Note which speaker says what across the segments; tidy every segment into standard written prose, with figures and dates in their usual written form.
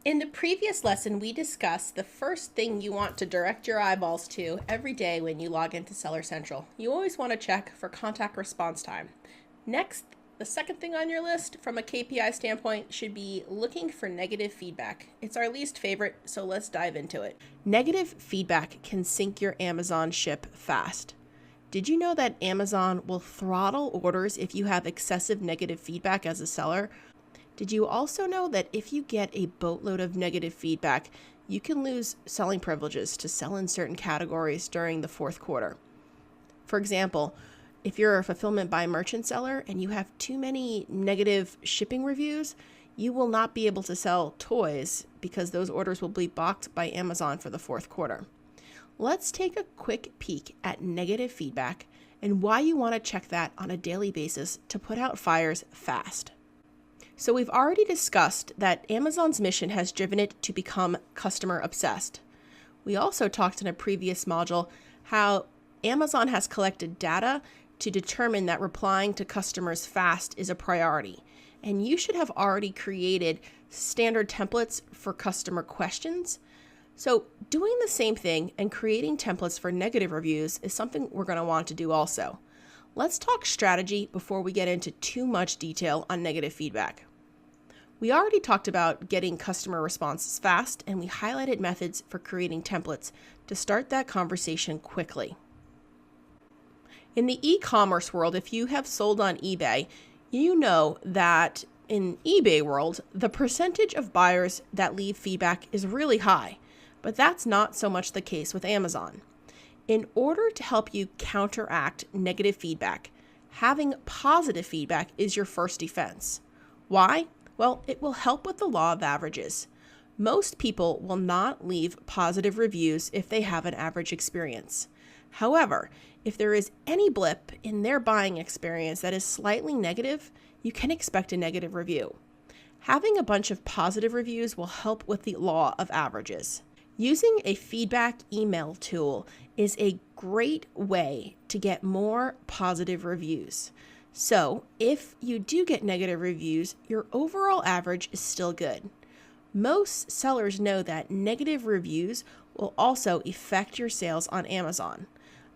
Speaker 1: In the previous lesson, we discussed the first thing you want to direct your eyeballs to every day when you log into Seller Central. You always want to check for contact response time. Next, the second thing on your list from a KPI standpoint should be looking for negative feedback. It's our least favorite, so let's dive into it. Negative feedback can sink your Amazon ship fast. Did you know that Amazon will throttle orders if you have excessive negative feedback as a seller? Did you also know that if you get a boatload of negative feedback, you can lose selling privileges to sell in certain categories during the fourth quarter? For example, if you're a fulfillment by merchant seller and you have too many negative shipping reviews, you will not be able to sell toys because those orders will be blocked by Amazon for the fourth quarter. Let's take a quick peek at negative feedback and why you want to check that on a daily basis to put out fires fast. So we've already discussed that Amazon's mission has driven it to become customer obsessed. We also talked in a previous module how Amazon has collected data to determine that replying to customers fast is a priority. And you should have already created standard templates for customer questions. So doing the same thing and creating templates for negative reviews is something we're going to want to do also. Let's talk strategy before we get into too much detail on negative feedback. We already talked about getting customer responses fast, and we highlighted methods for creating templates to start that conversation quickly. In the e-commerce world, if you have sold on eBay, you know that in eBay world, the percentage of buyers that leave feedback is really high, but that's not so much the case with Amazon. In order to help you counteract negative feedback, having positive feedback is your first defense. Why? Well, it will help with the law of averages. Most people will not leave positive reviews if they have an average experience. However, if there is any blip in their buying experience that is slightly negative, you can expect a negative review. Having a bunch of positive reviews will help with the law of averages. Using a feedback email tool is a great way to get more positive reviews. So if you do get negative reviews, your overall average is still good. Most sellers know that negative reviews will also affect your sales on Amazon.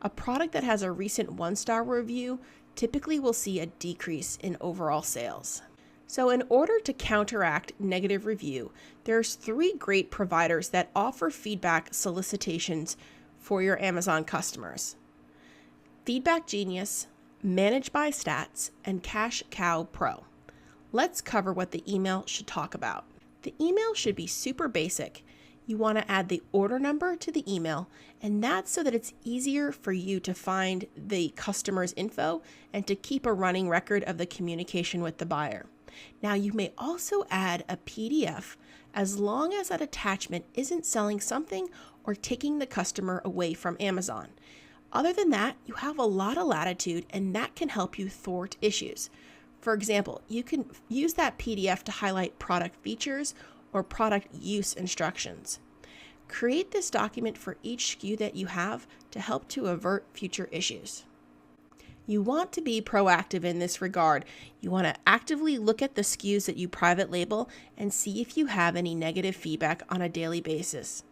Speaker 1: A product that has a recent one-star review typically will see a decrease in overall sales. So in order to counteract negative review, there's 3 great providers that offer feedback solicitations for your Amazon customers: Feedback Genius, Managed by Stats, and Cash Cow Pro. Let's cover what the email should talk about. The email should be super basic. You want to add the order number to the email, and that's so that it's easier for you to find the customer's info and to keep a running record of the communication with the buyer. Now, you may also add a PDF as long as that attachment isn't selling something or taking the customer away from Amazon. Other than that, you have a lot of latitude, and that can help you thwart issues. For example, you can use that PDF to highlight product features or product use instructions. Create this document for each SKU that you have to help to avert future issues. You want to be proactive in this regard. You want to actively look at the SKUs that you private label and see if you have any negative feedback on a daily basis.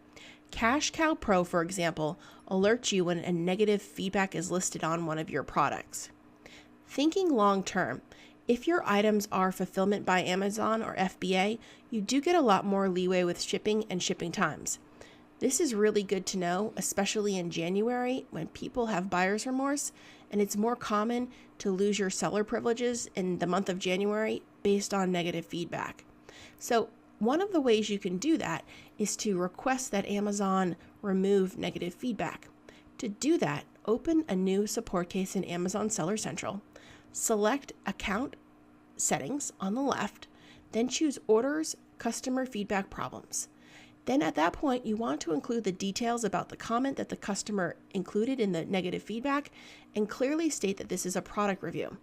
Speaker 1: Cash Cow Pro, for example, alerts you when a negative feedback is listed on one of your products. Thinking long term, if your items are fulfillment by Amazon or FBA, you do get a lot more leeway with shipping and shipping times. This is really good to know, especially in January when people have buyer's remorse, and it's more common to lose your seller privileges in the month of January based on negative feedback. So one of the ways you can do that is to request that Amazon remove negative feedback. To do that, open a new support case in Amazon Seller Central, select Account Settings on the left, then choose Orders, Customer Feedback Problems. Then at that point, you want to include the details about the comment that the customer included in the negative feedback and clearly state that this is a product review.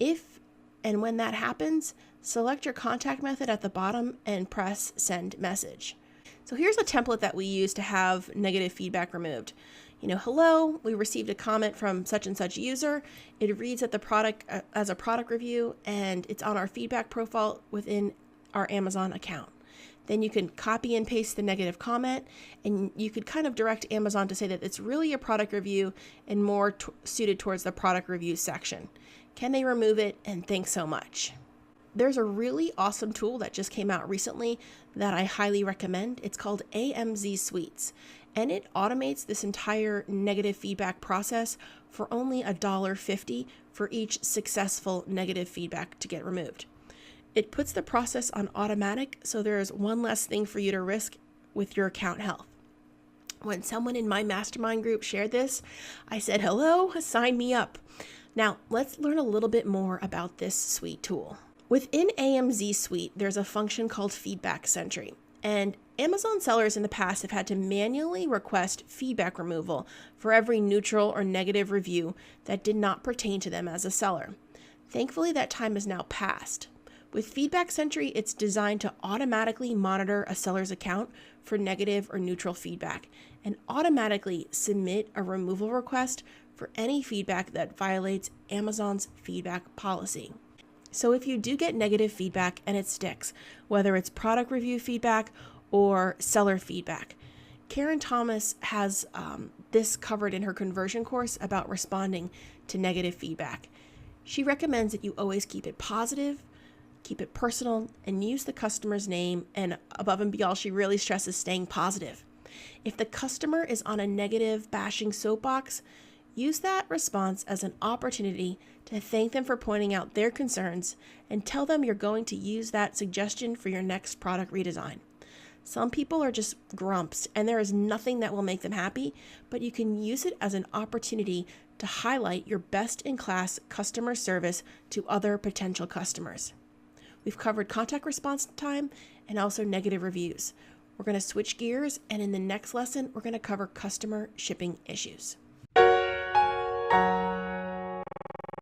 Speaker 1: If and when that happens, select your contact method at the bottom and press Send Message. So here's a template that we use to have negative feedback removed. Hello, we received a comment from such and such user. It reads at the product as a product review, and it's on our feedback profile within our Amazon account. Then you can copy and paste the negative comment, and you could kind of direct Amazon to say that it's really a product review and more suited towards the product review section. Can they remove it? And thanks so much. There's a really awesome tool that just came out recently that I highly recommend. It's called AMZ Suites, and it automates this entire negative feedback process for only $1.50 for each successful negative feedback to get removed. It puts the process on automatic, so there's one less thing for you to risk with your account health. When someone in my mastermind group shared this, I said, hello, sign me up. Now, let's learn a little bit more about this suite tool. Within AMZ Suite, there's a function called Feedback Sentry, and Amazon sellers in the past have had to manually request feedback removal for every neutral or negative review that did not pertain to them as a seller. Thankfully, that time is now past. With Feedback Sentry, it's designed to automatically monitor a seller's account for negative or neutral feedback and automatically submit a removal request for any feedback that violates Amazon's feedback policy. So if you do get negative feedback and it sticks, whether it's product review feedback or seller feedback, Karen Thomas has this covered in her conversion course about responding to negative feedback. She recommends that you always keep it positive, keep it personal, and use the customer's name, and above and beyond, she really stresses staying positive. If the customer is on a negative bashing soapbox, use that response as an opportunity to thank them for pointing out their concerns and tell them you're going to use that suggestion for your next product redesign. Some people are just grumps and there is nothing that will make them happy, but you can use it as an opportunity to highlight your best-in-class customer service to other potential customers. We've covered contact response time and also negative reviews. We're going to switch gears, and in the next lesson, we're going to cover customer shipping issues.